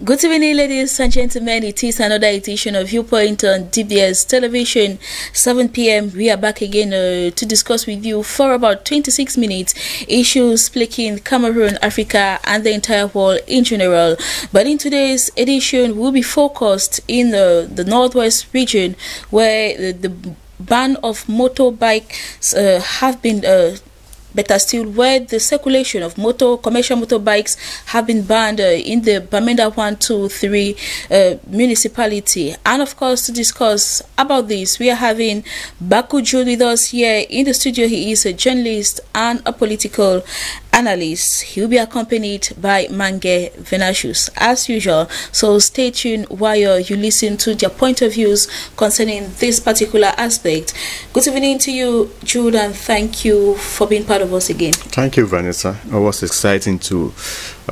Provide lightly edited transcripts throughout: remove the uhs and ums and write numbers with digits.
Good evening, ladies and gentlemen. It is another edition of Viewpoint on DBS Television, 7 p.m. We are back again to discuss with you for about 26 minutes issues plaguing Cameroon, Africa, and the entire world in general. But in today's edition, we'll be focused in the Northwest region, where the ban of motorbikes have been better still, where the circulation of commercial motorbikes have been banned in the Bamenda 1, 2, 3 municipality. And of course, to discuss about this, we are having Baku Jude with us here in the studio. He is a journalist and a political analyst. He will be accompanied by Mange Venashus as usual. So stay tuned while you listen to their point of views concerning this particular aspect. Good evening to you, Jude, and thank you for being part of us again. Thank you, Vanessa. It was exciting to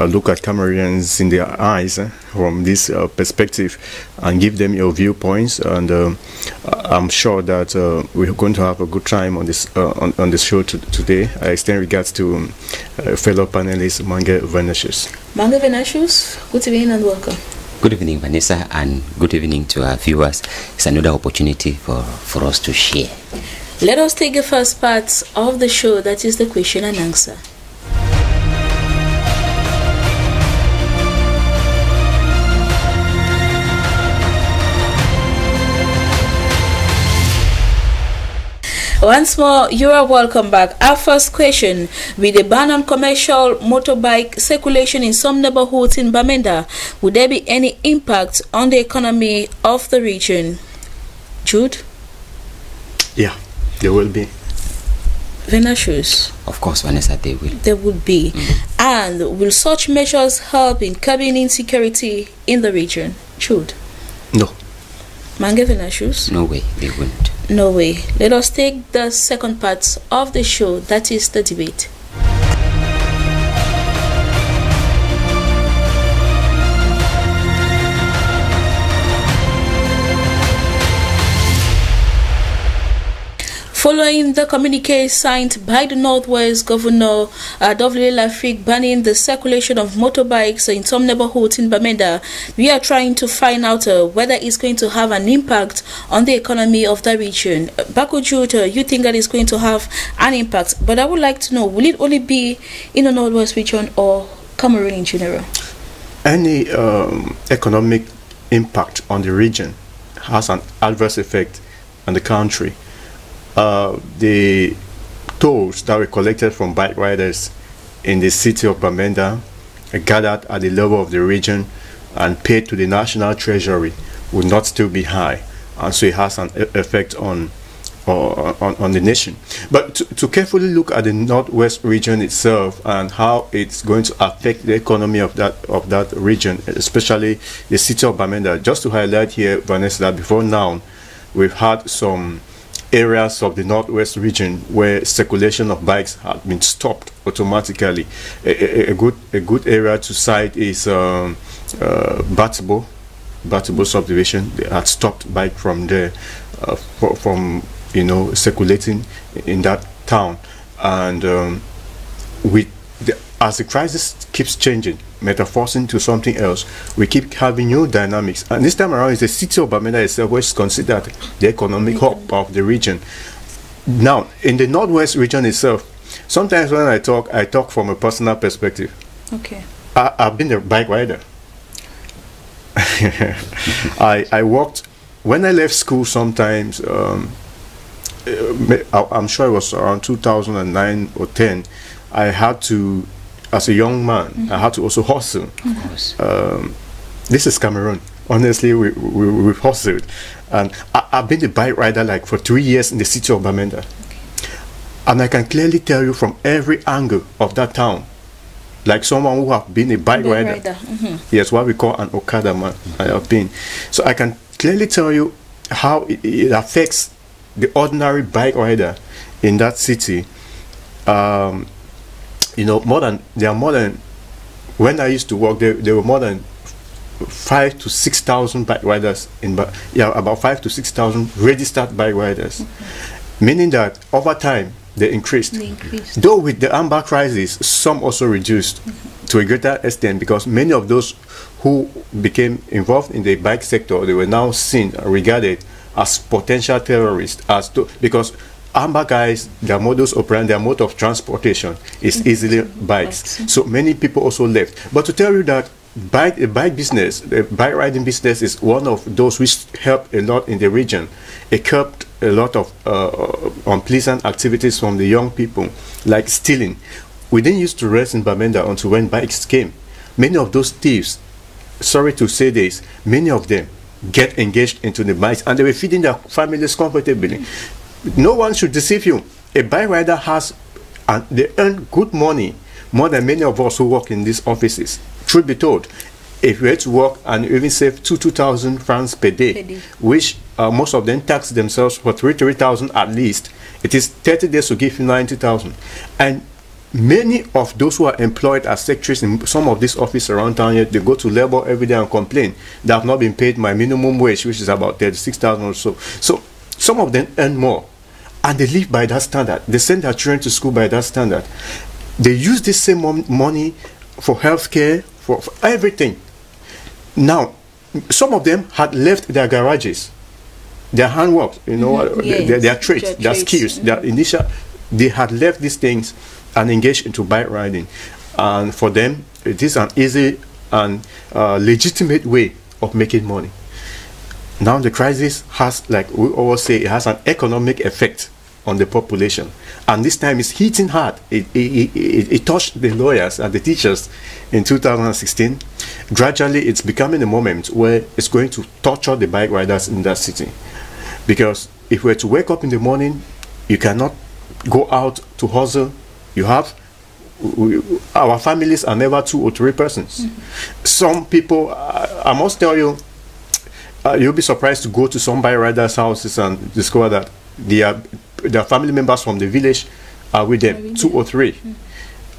look at Cameroonians in their eyes from this perspective and give them your viewpoints. And I'm sure that we're going to have a good time on this on the show today. I extend regards to fellow panelist Mange Venashus. Mange Venashus, good evening and welcome. Good evening, Vanessa, and good evening to our viewers. It's another opportunity for us to share. Let us take the first part of the show, that is the question and answer. Once more, you are welcome back. Our first question: with the ban on commercial motorbike circulation in some neighborhoods in Bamenda, would there be any impact on the economy of the region? Jude? Yeah, there will be. Venashus? Of course, Vanessa, there will. There would be. And will such measures help in curbing insecurity in the region? Jude? No. Mange Venashus? No way, they wouldn't. No way. Let us take the second part of the show, that is the debate. Following the communique signed by the Northwest Governor Dovile Lafrique banning the circulation of motorbikes in some neighborhoods in Bamenda, we are trying to find out whether it's going to have an impact on the economy of the region. Baku Jude, you think that it's going to have an impact, but I would like to know, will it only be in the Northwest region or Cameroon in general? Any economic impact on the region has an adverse effect on the country. The tolls that were collected from bike riders in the city of Bamenda are gathered at the level of the region and paid to the national treasury would not still be high, and so it has an effect on the nation. But to carefully look at the Northwest region itself and how it's going to affect the economy of that region, especially the city of Bamenda, just to highlight here, Vanessa, that before now we've had some areas of the Northwest region where circulation of bikes had been stopped automatically. A good area to cite is Batibo subdivision. They had stopped bike from there from circulating in that town, and as the crisis keeps changing, metamorphosing to something else, we keep having new dynamics. And this time around, it's the city of Bamenda itself which is considered the economic hub of the region. Now, in the Northwest region itself, sometimes when I talk from a personal perspective. Okay. I've been a bike rider. I walked when I left school. Sometimes I'm sure it was around 2009 or 10. I had to, as a young man, I had to also hustle. This is Cameroon. Honestly, we've hustled. And I've been a bike rider like for 3 years in the city of Bamenda. And I can clearly tell you from every angle of that town, like someone who have been a bike rider. Yes, what we call an Okada man, I have been. So I can clearly tell you how it affects the ordinary bike rider in that city. There are more than, when I used to work there were more than 5,000 to 6,000 bike riders about 5,000 to 6,000 registered bike riders, meaning that over time they increased. Though with the AMBA crisis, some also reduced to a greater extent, because many of those who became involved in the bike sector, they were now seen and regarded as potential terrorists, because AMBA guys, their modus operandi, their mode of transportation is easily bikes. So many people also left. But to tell you that the bike riding business is one of those which helped a lot in the region. It kept a lot of unpleasant activities from the young people, like stealing. We didn't used to rest in Bamenda until when bikes came. Many of those thieves, sorry to say this, many of them get engaged into the bikes, and they were feeding their families comfortably. No one should deceive you. A bike rider has, and they earn good money, more than many of us who work in these offices. Truth be told, if you had to work and even save 2,000 francs per day, which most of them tax themselves for 3,000 at least, it is 30 days to give you 90,000. And many of those who are employed as secretaries in some of these offices around town here, they go to labor every day and complain they have not been paid my minimum wage, which is about 36,000 or so. So some of them earn more, and they live by that standard. They send their children to school by that standard. They use this same money for healthcare, for everything. Now, some of them had left their garages, their handwork, you know, their trades, their skills, their initial. They had left these things and engaged into bike riding, and for them, it is an easy and legitimate way of making money. Now the crisis has, like we always say, it has an economic effect on the population, and this time it's hitting hard. It touched the lawyers and the teachers in 2016. Gradually it's becoming a moment where it's going to torture the bike riders in that city, because if we're to wake up in the morning, you cannot go out to hustle. You have, our families are never 2 or 3 persons. Some people, I must tell you, you'll be surprised to go to some bike riders' houses and discover that their family members from the village are with them, 2 or 3.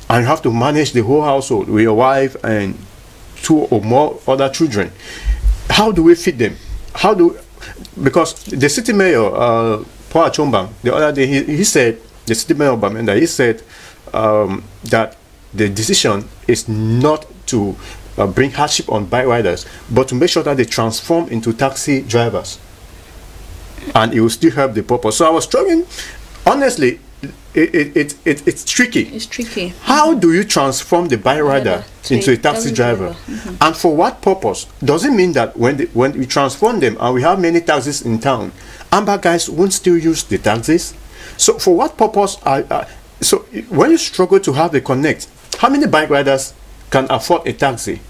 And you have to manage the whole household with your wife and 2 or more other children. How do we feed them? Because the city mayor, Paul Achombang, the other day, he said, the city mayor of Bamenda, he said that the decision is not to bring hardship on bike riders, but to make sure that they transform into taxi drivers, and it will still help the purpose. So I was struggling, honestly. It's tricky. It's tricky. How do you transform the bike rider into a taxi driver? And for what purpose? Does it mean that when we transform them and we have many taxis in town, AMBA guys won't still use the taxis? So for what purpose so when you struggle to have a connect, how many bike riders can afford a taxi?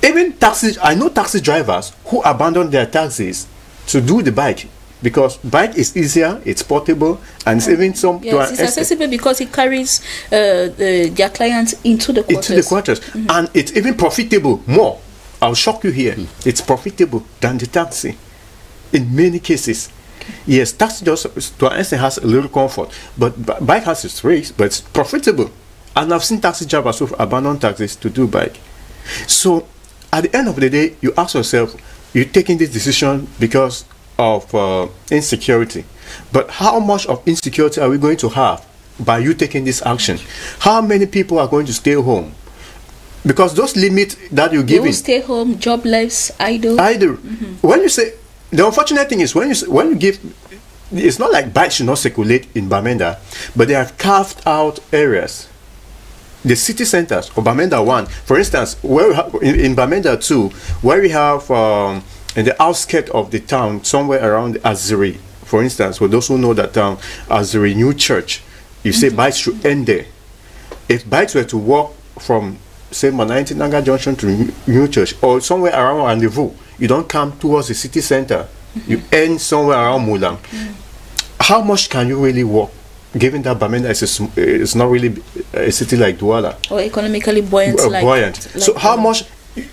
Even taxis, I know taxi drivers who abandon their taxis to do the bike, because bike is easier, it's portable, and it's even some. Yes, it's accessible because it carries their clients into the quarters. Into the quarters, and it's even profitable more. I'll shock you here. It's profitable than the taxi in many cases. Yes, taxi just to an extent has a little comfort, but bike has its risks, but it's profitable. And I've seen taxi drivers who abandon taxis to do bike. So at the end of the day, you ask yourself, you're taking this decision because of insecurity, but how much of insecurity are we going to have by you taking this action? How many people are going to stay home? Because those limits that you give, they will stay home, jobless, idle. When you say, the unfortunate thing is when you give, it's not like bikes should not circulate in Bamenda, but they have carved out areas. The city centers of Bamenda 1, for instance, where we have, in Bamenda 2, where we have in the outskirts of the town, somewhere around Aziri, for instance, for those who know that town, Aziri New Church, you say bikes should end there. If bikes were to walk from, say, Manaiti Nanga Junction to New Church, or somewhere around Rendezvous, you don't come towards the city center, you end somewhere around Mulang. How much can you really walk, given that Bamenda is not really a city like Douala? Or economically buoyant. So how much,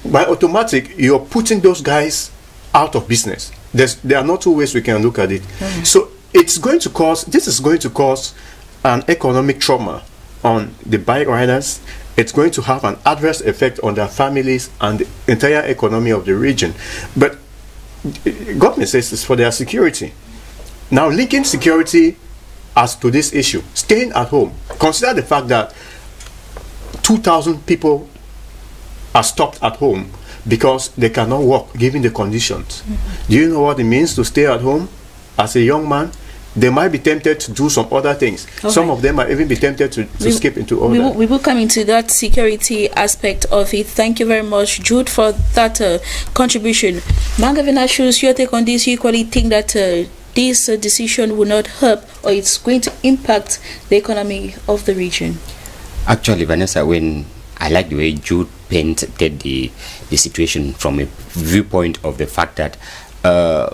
by automatic, you're putting those guys out of business? There are not 2 ways we can look at it. So this is going to cause an economic trauma on the bike riders. It's going to have an adverse effect on their families and the entire economy of the region. But government says it's for their security. Now, linking security as to this issue, staying at home. Consider the fact that 2,000 people are stopped at home because they cannot work given the conditions. Do you know what it means to stay at home as a young man? They might be tempted to do some other things. Some of them might even be tempted to skip into other. We will come into that security aspect of it. Thank you very much, Jude, for that contribution. Mangavina Shoes, your take on this, you equally think that this decision will not help or it's going to impact the economy of the region? Actually, Vanessa, when I like the way Jude painted the situation from a viewpoint of the fact that how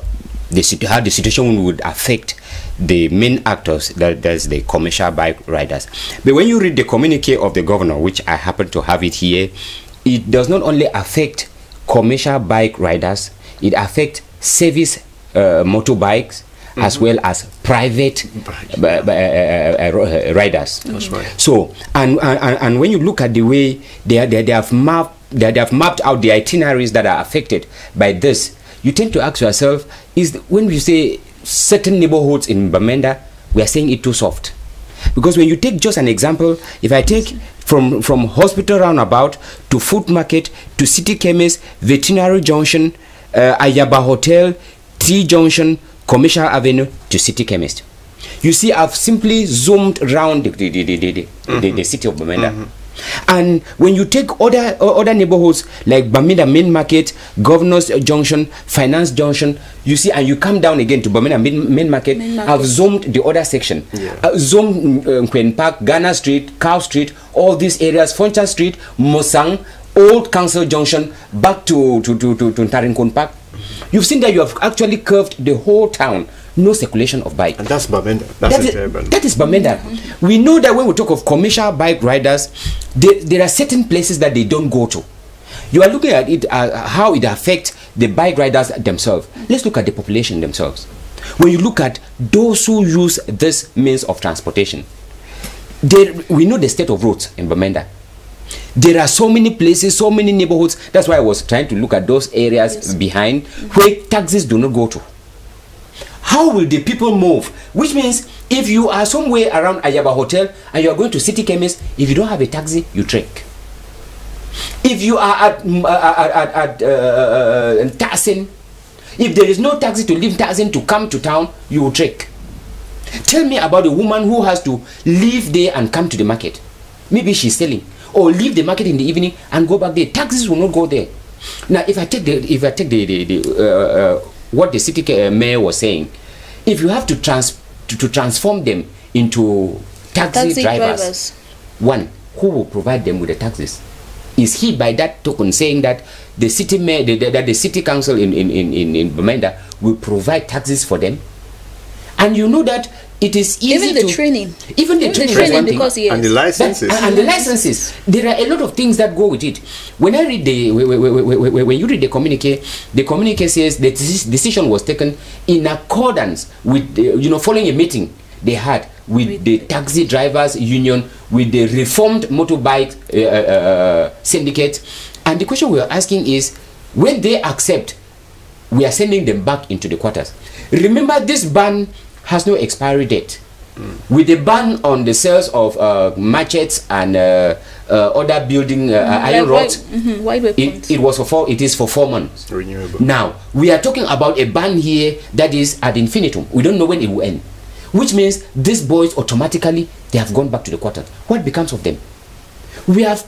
the situation would affect the main actors, that's the commercial bike riders. But when you read the communique of the governor, which I happen to have it here, it does not only affect commercial bike riders, it affects service motorbikes, as well as private riders. That's right. So, and when you look at the way they have mapped out the itineraries that are affected by this, you tend to ask yourself, when we say certain neighborhoods in Bamenda, we are saying it too soft. Because when you take just an example, if I take from hospital roundabout to food market to city chemist, veterinary junction, Ayaba Hotel, T junction, Commercial Avenue to city chemist, you see I've simply zoomed around the city of Bamenda. And when you take other neighborhoods like Bamenda Main Market, Governor's Junction, Finance Junction, you see, and you come down again to Bamenda Main Market, I've zoomed the other section. Zoomed Queen Park, Ghana Street, Cow Street, all these areas, Foncha Street, Mosang, Old Council Junction, back to Tarinkon Park. You've seen that you have actually curved the whole town. No circulation of bike. And that's Bamenda. That is Bamenda. We know that when we talk of commercial bike riders, there are certain places that they don't go to. You are looking at it, how it affects the bike riders themselves. Let's look at the population themselves. When you look at those who use this means of transportation, we know the state of roads in Bamenda. There are so many places, so many neighborhoods. That's why I was trying to look at those areas behind where taxis do not go to. How will the people move? Which means if you are somewhere around Ayaba Hotel and you are going to City Chemist, if you don't have a taxi, you trek. If you are at Tasin, if there is no taxi to leave Tasin to come to town, you will trek. Tell me about a woman who has to leave there and come to the market. Maybe she's selling, or leave the market in the evening and go back there. Taxis will not go there. Now, if I take what the city mayor was saying, if you have to transform them into taxi drivers, one, who will provide them with the taxis? Is he by that token saying that the city mayor, that the city council in Bamenda will provide taxis for them? And you know that it is easy even the training, because yes. And the licenses. And the licenses. There are a lot of things that go with it. When I read when you read the communique says that this decision was taken in accordance with following a meeting they had with the taxi drivers union, with the reformed motorbike syndicate, and the question we are asking is, when they accept, we are sending them back into the quarters. Remember, this ban has no expiry date. With the ban on the sales of machetes and other building iron rods, it is for 4 months. Renewable. Now we are talking about a ban here that is ad infinitum. We don't know when it will end, which means these boys automatically they have gone back to the quarters. What becomes of them? We have,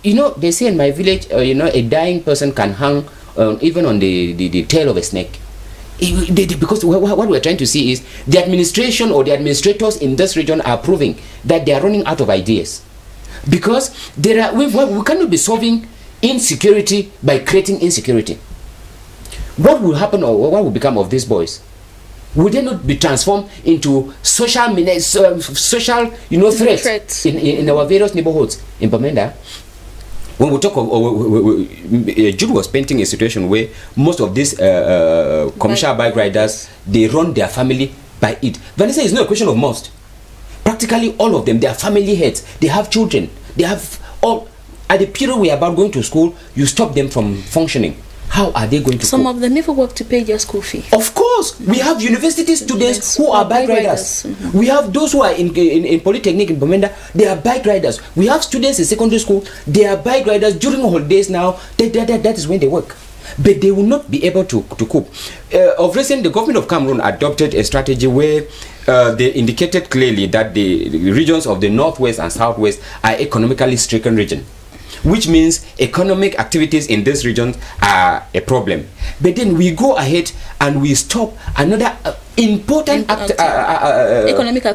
they say in my village, a dying person can hang even on the tail of a snake. Because what we're trying to see is the administration or the administrators in this region are proving that they are running out of ideas, because we cannot be solving insecurity by creating insecurity. What will happen, or what will become of these boys? Will they not be transformed into social threats in our various neighborhoods in Bamenda? When we talk of, Jude was painting a situation where most of these commercial bike riders, they run their family by it. Vanessa, is not a question of most. Practically all of them, they are family heads. They have children. They have all. At the period we are about going to school, you stop them from functioning. how are they going to Some cope? of them even work to pay their school fee. Of course, we have university students who are bike riders. Mm-hmm. We have those who are in Polytechnic in Bamenda, they are bike riders. We have students in secondary school, they are bike riders during holidays now. That is when they work. But they will not be able to cope. Of recent, the government of Cameroon adopted a strategy where they indicated clearly that the regions of the northwest and southwest are economically stricken regions, which means economic activities in this region are a problem. But then we go ahead and we stop another important economic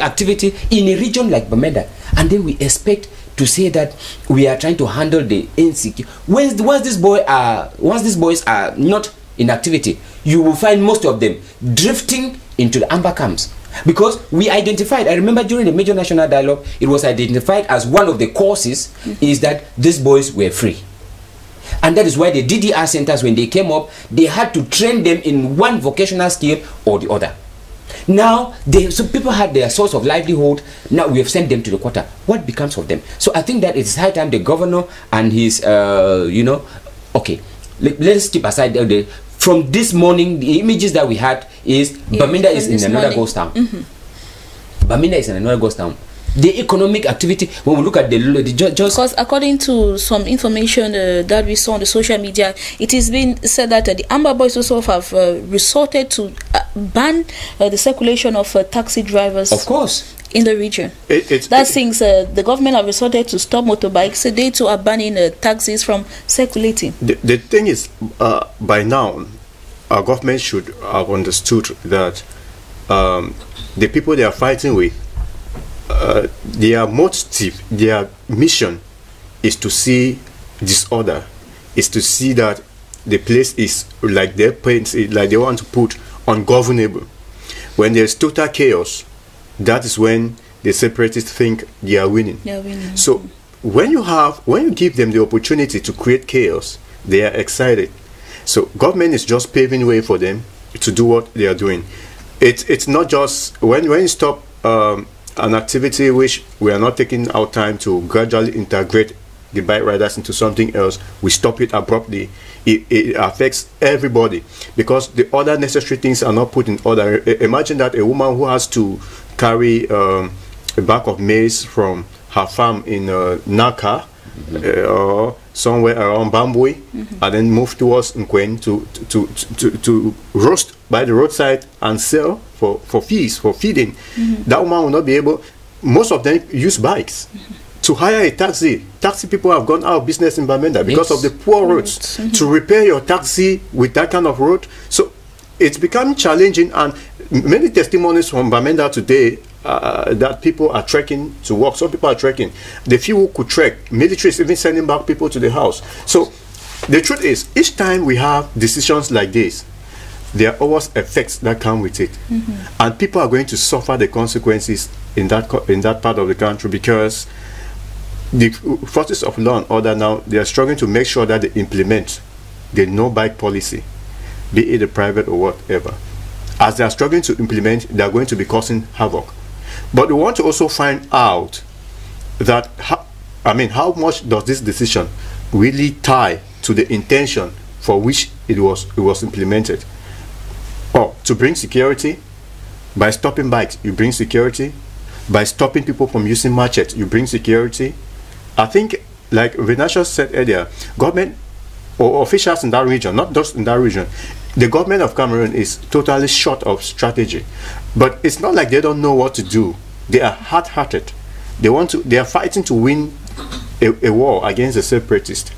activity in a region like Bamenda, and then we expect to say that we are trying to handle the insecure. Once these boys are not in activity, you will find most of them drifting into the amber camps. Because we identified, I remember during the major national dialogue, it was identified as one of the causes is that these boys were free. And that is why the DDR centers, when they came up, they had to train them in one vocational skill or the other. Now, so people had their source of livelihood. Now we have sent them to the quarter. What becomes of them? So I think that it's high time the governor and his, okay, let's keep aside from this morning, the images that we had is Bamenda is in another ghost town. Bamenda is in another ghost town. The economic activity, when we look at just because according to some information that we saw on the social media, it has been said that the Amber Boys also have resorted to ban the circulation of taxi drivers. Of course. In the region. Since the government have resorted to stop motorbikes, so they too are banning taxis from circulating. The thing is, by now, our government should have understood that the people they are fighting with, their motive, their mission is to see disorder, is to see that the place is like their paint, like they want to put ungovernable. When there's total chaos, that is when the separatists think they are winning. So when you give them the opportunity to create chaos, they are excited. So government is just paving way for them to do what they are doing. It's not just when you stop an activity which we are not taking our time to gradually integrate the bike riders into something else, we stop it abruptly. It affects everybody because the other necessary things are not put in order. Imagine that a woman who has to carry a bag of maize from her farm in Naka or somewhere around Bambui, and then move towards Nkwen to roast by the roadside and sell for fees, for feeding. That woman will not be able. Most of them use bikes. To hire a taxi. Taxi people have gone out of business in Bamenda because of the poor roads. To repair your taxi with that kind of road. So it's becoming challenging, and many testimonies from Bamenda today that people are trekking to work. Some people are trekking. The few who could trek, military is even sending back people to the house. So the truth is, each time we have decisions like this, there are always effects that come with it. And people are going to suffer the consequences in that part of the country because the forces of law and order now, they are struggling to make sure that they implement the no bike policy, be it a private or whatever. As they are struggling to implement, they are going to be causing havoc. But we want to also find out that how much does this decision really tie to the intention for which it was implemented? Or to bring security. By stopping bikes, you bring security. By stopping people from using machetes, you bring security. I think, like Vinasha said earlier, government or officials in that region, not just in that region, the government of Cameroon is totally short of strategy. But it's not like they don't know what to do. They are hard-hearted. They are fighting to win a war against the separatists.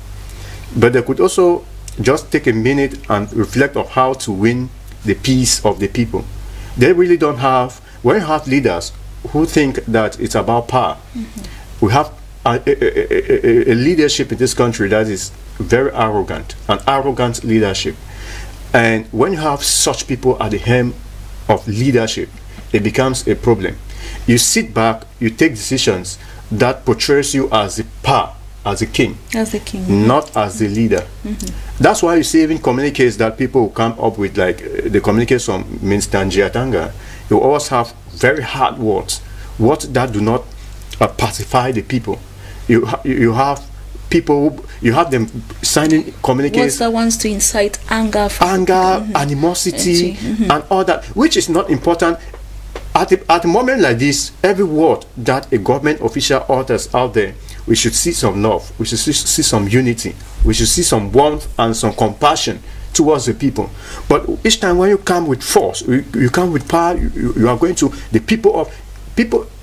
But they could also just take a minute and reflect on how to win the peace of the people. They really don't have, when you have leaders who think that it's about power, we have a leadership in this country that is very arrogant, an arrogant leadership. And when you have such people at the helm of leadership, it becomes a problem. You sit back, you take decisions that portrays you as the power, as a king, not as the leader. That's why you see even communiques that people come up with, like the communiques from Minister Njiatanga, you always have very hard words that do not pacify the people. You have people, you have them signing communiques. What's that ones to incite anger? Animosity, and all that, which is not important. At a moment like this, every word that a government official utters out there, we should see some love, we should see some unity, we should see some warmth and some compassion towards the people. But each time when you come with force, you come with power, you are going to the people.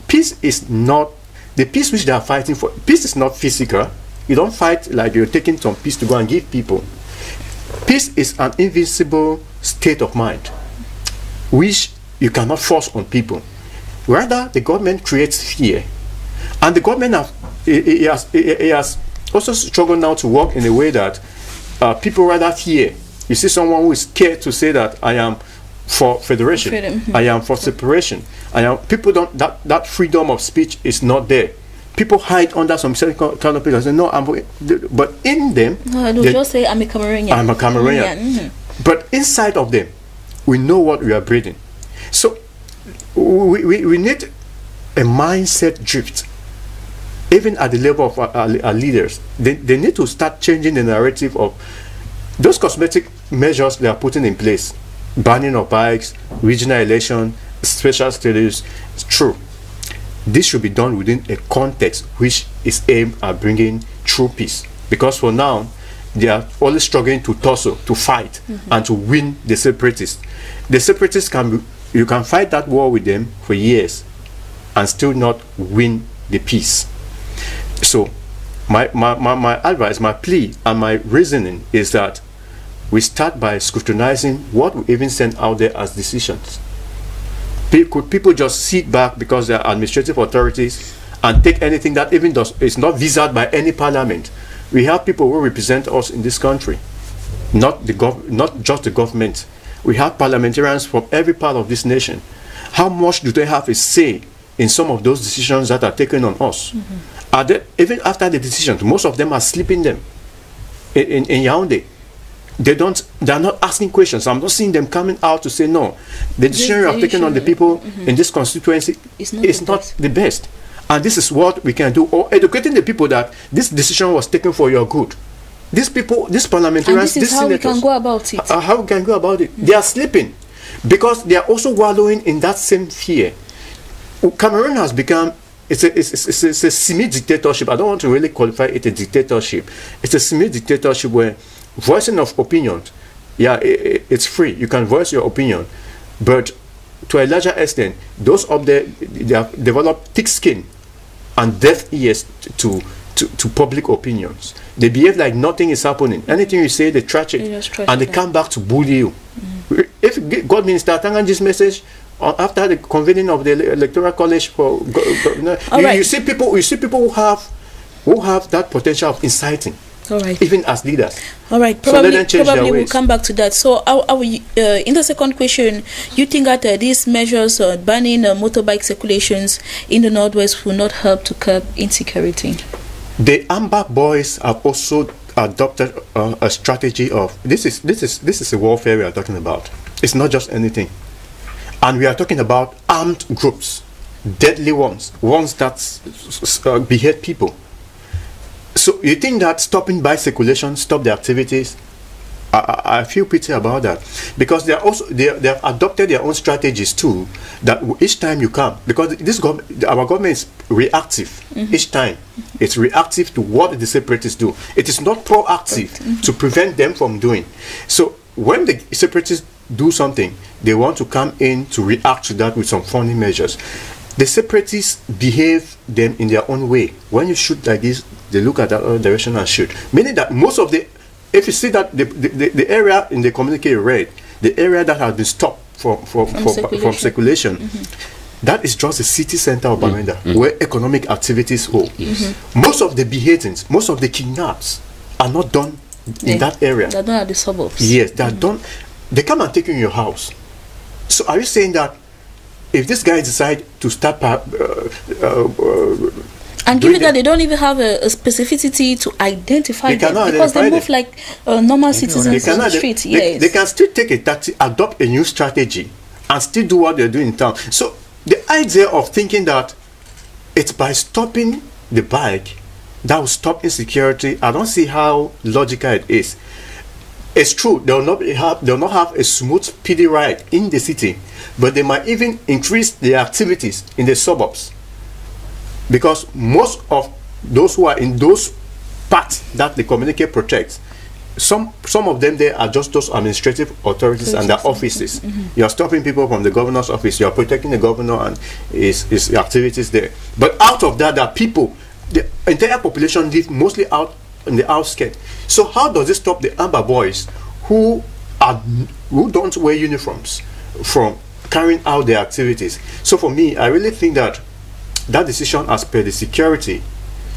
Peace is not the peace which they are fighting for. Peace is not physical. You don't fight like you're taking some peace to go and give people. Peace is an invincible state of mind, which you cannot force on people. Rather, the government creates fear, and the government has also struggled now to work in a way that people rather fear. You see someone who is scared to say that I am for federation, I am for separation. People don't, that freedom of speech is not there. People hide under some certain kind of people and say, no, but in them, they'll just say, I'm a Cameroonian. I'm a Cameroonian. But inside of them, we know what we are breathing. So we need a mindset drift, even at the level of our leaders. They need to start changing the narrative of those cosmetic measures they are putting in place. Banning of bikes, regional election, special status. It's true. This should be done within a context which is aimed at bringing true peace. Because for now, they are always struggling to tussle, to fight, and to win the separatists. The separatists you can fight that war with them for years and still not win the peace. So my advice, my plea, and my reasoning is that we start by scrutinizing what we even send out there as decisions. Could people just sit back because they are administrative authorities and take anything that even is not visaed by any parliament? We have people who represent us in this country, not just the government. We have parliamentarians from every part of this nation. How much do they have a say in some of those decisions that are taken on us? Are they, even after the decisions, most of them are sleeping them in Yaoundé. They are not asking questions. I'm not seeing them coming out to say, no, the decision you have taken on the people in this constituency is not the best. And this is what we can do, or educating the people that this decision was taken for your good. These people, these parliamentarians, and this is how senators, we can go about it. How we can go about it? They are sleeping because they are also wallowing in that same fear. Cameroon has become it's a semi-dictatorship. I don't want to really qualify it a dictatorship. It's a semi-dictatorship where voicing of opinions, it's free. You can voice your opinion, but to a larger extent, those up there, they have developed thick skin and deaf ears to public opinions. They behave like nothing is happening. Anything you say, they trash it, and they come back to bully you. If God Minister Tanganji's message after the convening of the electoral college for you see people who have that potential of inciting. All right. Even as leaders. All right. Probably we'll come back to that. So, in the second question, you think that these measures banning motorbike circulations in the Northwest will not help to curb insecurity? The Amber Boys have also adopted a strategy of this is a warfare we are talking about. It's not just anything, and we are talking about armed groups, deadly ones that behead people. So you think that stopping bike circulation stop the activities? I feel pity about that, because they have adopted their own strategies too. That each time you come, because our government is reactive. Each time it's reactive to what the separatists do. It is not proactive to prevent them from doing. So when the separatists do something, they want to come in to react to that with some funny measures. The separatists behave them in their own way. When you shoot like this, they look at that other direction and shoot. Meaning that most of if you see that the area in the communique read, the area that has been stopped from circulation, that is just the city center of Bamenda, where economic activities hold. Most of the beheadings, most of the kidnaps are not done in that area. They're done at the suburbs. Yes, they are done. They come and take you in your house. So are you saying that if this guy decide to start and given that they don't even have a specificity to identify them, because they move like normal citizens on the street. They can still take a taxi, adopt a new strategy, and still do what they're doing in town. So the idea of thinking that it's by stopping the bike that will stop insecurity, I don't see how logical it is. It's true, they'll not have a smooth, speedy ride in the city, but they might even increase the activities in the suburbs, because most of those who are in those parts that the community protects, some of them there are just those administrative authorities and their offices. You are stopping people from the governor's office, you are protecting the governor and his activities there. But out of that, there are people, the entire population live mostly out in the outskirts. So how does it stop the Amber Boys who don't wear uniforms from carrying out their activities? So for me, I really think that decision, as per the security,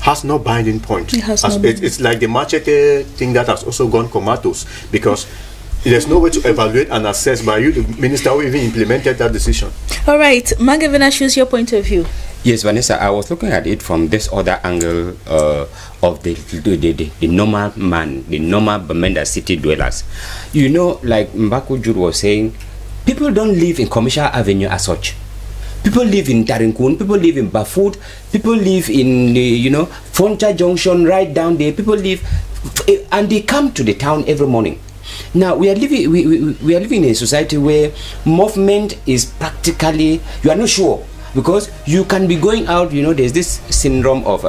has no binding point. It's like the machete thing that has also gone comatose, because there's no way to evaluate and assess by you, the minister, who even implemented that decision. All right, Mange Venantius, your point of view. Yes, Vanessa, I was looking at it from this other angle of the normal man, the normal Bamenda city dwellers. You know, like Mbaku Jude was saying, people don't live in Commercial Avenue as such. People live in Tarinkun, people live in Bafut, people live in, Fonta Junction, right down there. People live, and they come to the town every morning. Now, we are living we are living in a society where movement is practically, you are not sure. Because you can be going out, there's this syndrome of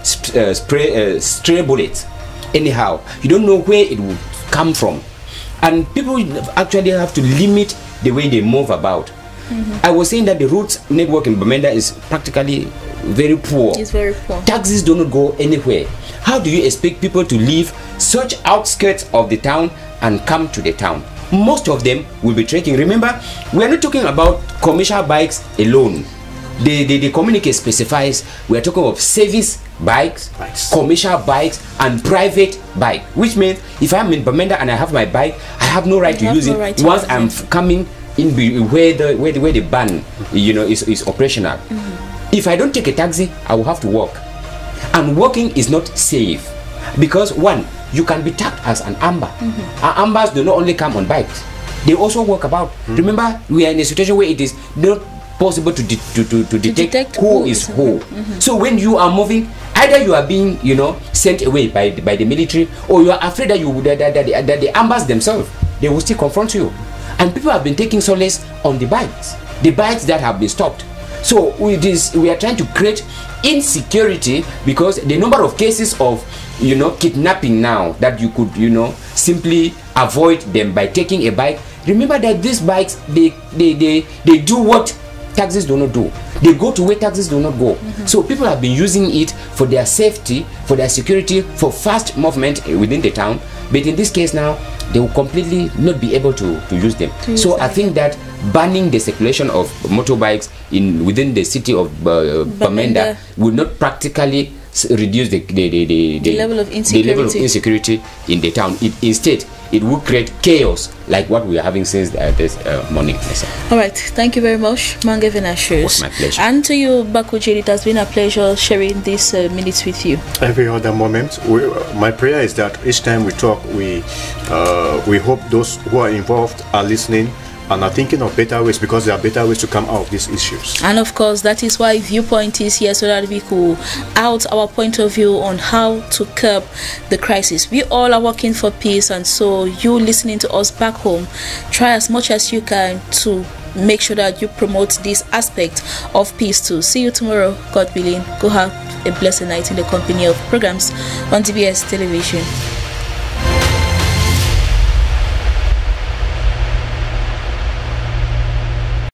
stray bullets. Anyhow, you don't know where it will come from. And people actually have to limit the way they move about. I was saying that the route network in Bamenda is practically very poor. It's very poor. Taxis do not go anywhere. How do you expect people to leave such outskirts of the town and come to the town? Most of them will be trekking. Remember, we are not talking about commercial bikes alone. The communique specifies we are talking of service bikes, commercial bikes, and private bike. Which means if I'm in Bamenda and I have my bike, I have no right to use it once I'm coming in where the ban is operational. If I don't take a taxi, I will have to walk, and walking is not safe, because one, you can be tagged as an amber. Ambers do not only come on bikes, they also walk about. Remember, we are in a situation where it is not possible to detect who is who. So when you are moving, either you are being sent away by the military, or you are afraid that that the ambers themselves, they will still confront you. And people have been taking solace on the bikes that have been stopped. So we are trying to create insecurity, because the number of cases of kidnapping now that you could simply avoid them by taking a bike. Remember that these bikes, they do what taxis do not do. They go to where taxis do not go. So people have been using it for their safety, for their security, for fast movement within the town. But in this case now, they will completely not be able to use them. So I think that banning the circulation of motorbikes within the city of Bamenda will not practically reduce the level of insecurity in the town. Instead, it will create chaos like what we are having since this morning. All right, thank you very much, Mange Venantius. It was my pleasure. And to you, Bakuji, it has been a pleasure sharing these minutes with you. Every other moment. My prayer is that each time we talk, we hope those who are involved are listening and are thinking of better ways, because there are better ways to come out of these issues. And of course, that is why Viewpoint is here, so that we could out our point of view on how to curb the crisis. We all are working for peace, and so you listening to us back home, try as much as you can to make sure that you promote this aspect of peace too. See you tomorrow, God willing. Go have a blessed night in the company of programs on DBS Television.